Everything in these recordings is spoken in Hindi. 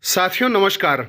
साथियों नमस्कार।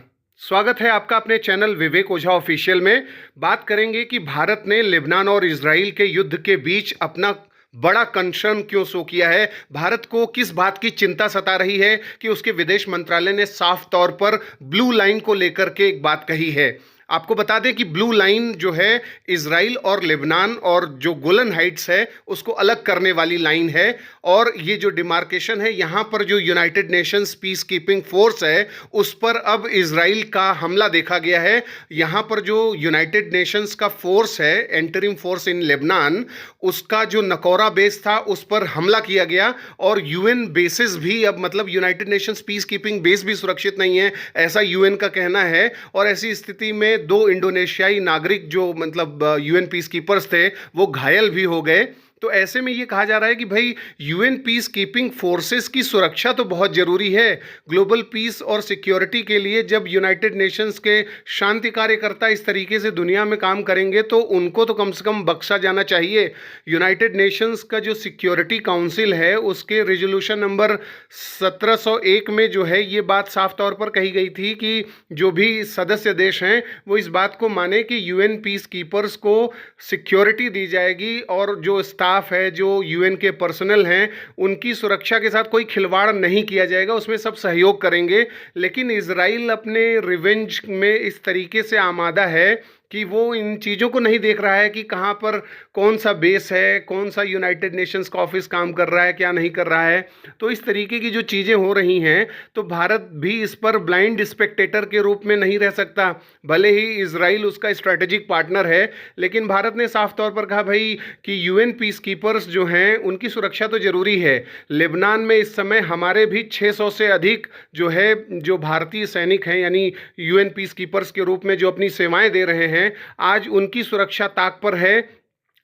स्वागत है आपका अपने चैनल विवेक ओझा ऑफिशियल में। बात करेंगे कि भारत ने लेबनान और इजराइल के युद्ध के बीच अपना बड़ा कंसर्न क्यों शो किया है, भारत को किस बात की चिंता सता रही है कि उसके विदेश मंत्रालय ने साफ तौर पर ब्लू लाइन को लेकर के एक बात कही है। आपको बता दें कि ब्लू लाइन जो है इजराइल और लेबनान और जो गोलन हाइट्स है उसको अलग करने वाली लाइन है, और ये जो डिमार्केशन है यहाँ पर जो United Nations peace keeping force है उस पर अब इजराइल का हमला देखा गया है। यहाँ पर जो यूनाइटेड नेशंस का फोर्स है, एंटरिम फोर्स इन लेबनान, उसका जो नकोरा बेस था उस पर हमला किया गया, और यूएन बेसिस भी अब मतलब United Nations peace keeping base भी सुरक्षित नहीं है, ऐसा यूएन का कहना है। और ऐसी स्थिति में दो इंडोनेशियाई नागरिक जो मतलब यूएन पीस कीपर्स थे वो घायल भी हो गए। तो ऐसे में ये कहा जा रहा है कि भाई यूएन पीस कीपिंग फोर्सेस की सुरक्षा तो बहुत ज़रूरी है ग्लोबल पीस और सिक्योरिटी के लिए। जब यूनाइटेड नेशंस के शांति कार्यकर्ता इस तरीके से दुनिया में काम करेंगे तो उनको तो कम से कम बख्शा जाना चाहिए। यूनाइटेड नेशंस का जो सिक्योरिटी काउंसिल है उसके रेजोल्यूशन नंबर 1701 में जो है ये बात साफ तौर पर कही गई थी कि जो भी सदस्य देश हैं वो इस बात को माने कि यूएन पीस कीपर्स को सिक्योरिटी दी जाएगी, और जो स्टाफ है, जो यूएन के पर्सनल हैं, उनकी सुरक्षा के साथ कोई खिलवाड़ नहीं किया जाएगा, उसमें सब सहयोग करेंगे। लेकिन इजराइल अपने रिवेंज में इस तरीके से आमादा है कि वो इन चीज़ों को नहीं देख रहा है कि कहाँ पर कौन सा बेस है, कौन सा यूनाइटेड नेशंस का ऑफिस काम कर रहा है, क्या नहीं कर रहा है। तो इस तरीके की जो चीज़ें हो रही हैं तो भारत भी इस पर ब्लाइंड स्पेक्टेटर के रूप में नहीं रह सकता। भले ही इजराइल उसका स्ट्रैटेजिक पार्टनर है, लेकिन भारत ने साफ तौर पर कहा भाई कि यूएन पीस कीपर्स जो हैं उनकी सुरक्षा तो ज़रूरी है। लेबनान में इस समय हमारे भी 600 से अधिक जो है जो भारतीय सैनिक हैं, यानी यूएन पीस कीपर्स के रूप में जो अपनी सेवाएं दे रहे हैं, आज उनकी सुरक्षा ताक पर है।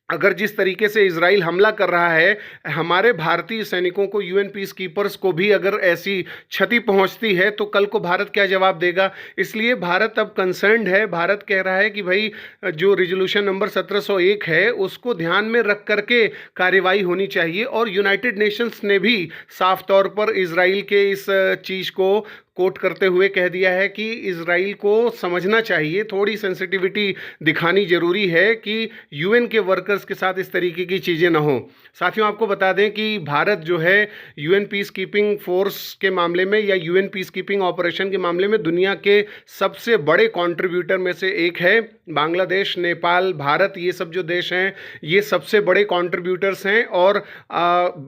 अगर जिस तरीके से इजराइल हमला कर रहा है, हमारे भारतीय सैनिकों को, यूएन पीस कीपर्स को भी अगर ऐसी क्षति पहुंचती है तो कल को भारत क्या जवाब देगा। इसलिए भारत अब कंसर्न्ड है। भारत कह रहा है कि भाई जो रिजोल्यूशन नंबर 1701 है उसको ध्यान में रख करके कार्रवाई होनी चाहिए, और यूनाइटेड नेशंस ने भी साफ तौर पर इजराइल के इस चीज़ को कोट करते हुए कह दिया है कि इजराइल को समझना चाहिए, थोड़ी सेंसिटिविटी दिखानी जरूरी है कि यूएन के वर्कर्स के साथ इस तरीके की चीज़ें ना हो। साथियों आपको बता दें कि भारत जो है यूएन पीस कीपिंग फोर्स के मामले में या यूएन पीस कीपिंग ऑपरेशन के मामले में दुनिया के सबसे बड़े कंट्रीब्यूटर में से एक है। बांग्लादेश, नेपाल, भारत, ये सब जो देश हैं ये सबसे बड़े कंट्रीब्यूटर्स हैं। और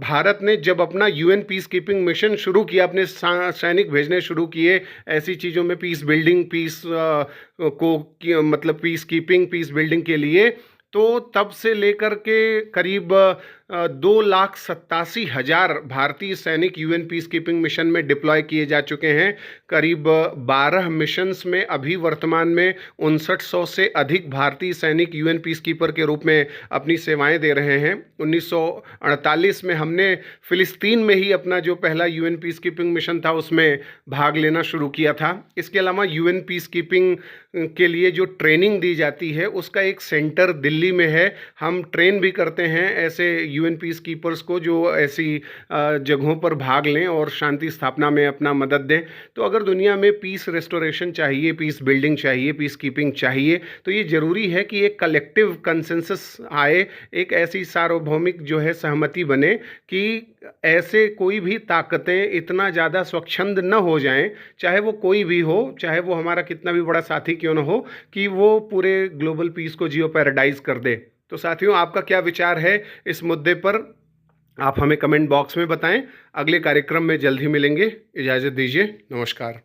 भारत ने जब अपना यूएन पीस कीपिंग मिशन शुरू किया, अपने सैनिक भेजने शुरू किए ऐसी चीज़ों में, पीस बिल्डिंग, मतलब पीस कीपिंग, पीस बिल्डिंग के लिए, तो तब से लेकर के करीब 2,87,000 भारतीय सैनिक यूएन पीस कीपिंग मिशन में डिप्लॉय किए जा चुके हैं। करीब 12 मिशंस में अभी वर्तमान में 5900 से अधिक भारतीय सैनिक यूएन पीस कीपर के रूप में अपनी सेवाएं दे रहे हैं। 1948 में हमने फ़िलिस्तीन में ही अपना जो पहला यूएन पीस कीपिंग मिशन था उसमें भाग लेना शुरू किया था। इसके अलावा यूएन पीस कीपिंग के लिए जो ट्रेनिंग दी जाती है उसका एक सेंटर दिल्ली में है। हम ट्रेन भी करते हैं ऐसे यूएन पीस कीपर्स को जो ऐसी जगहों पर भाग लें और शांति स्थापना में अपना मदद दें। तो अगर दुनिया में पीस रेस्टोरेशन चाहिए, पीस बिल्डिंग चाहिए, पीस कीपिंग चाहिए, तो ये ज़रूरी है कि एक कलेक्टिव कंसेंसस आए, एक ऐसी सार्वभौमिक जो है सहमति बने कि ऐसे कोई भी ताकतें इतना ज़्यादा स्वच्छंद न हो जाएं, चाहे वो कोई भी हो, चाहे वो हमारा कितना भी बड़ा साथी क्यों न हो, कि वो पूरे ग्लोबल पीस को जियो पैराडाइज कर दे। तो साथियों आपका क्या विचार है इस मुद्दे पर, आप हमें कमेंट बॉक्स में बताएं। अगले कार्यक्रम में जल्द ही मिलेंगे। इजाज़त दीजिए, नमस्कार।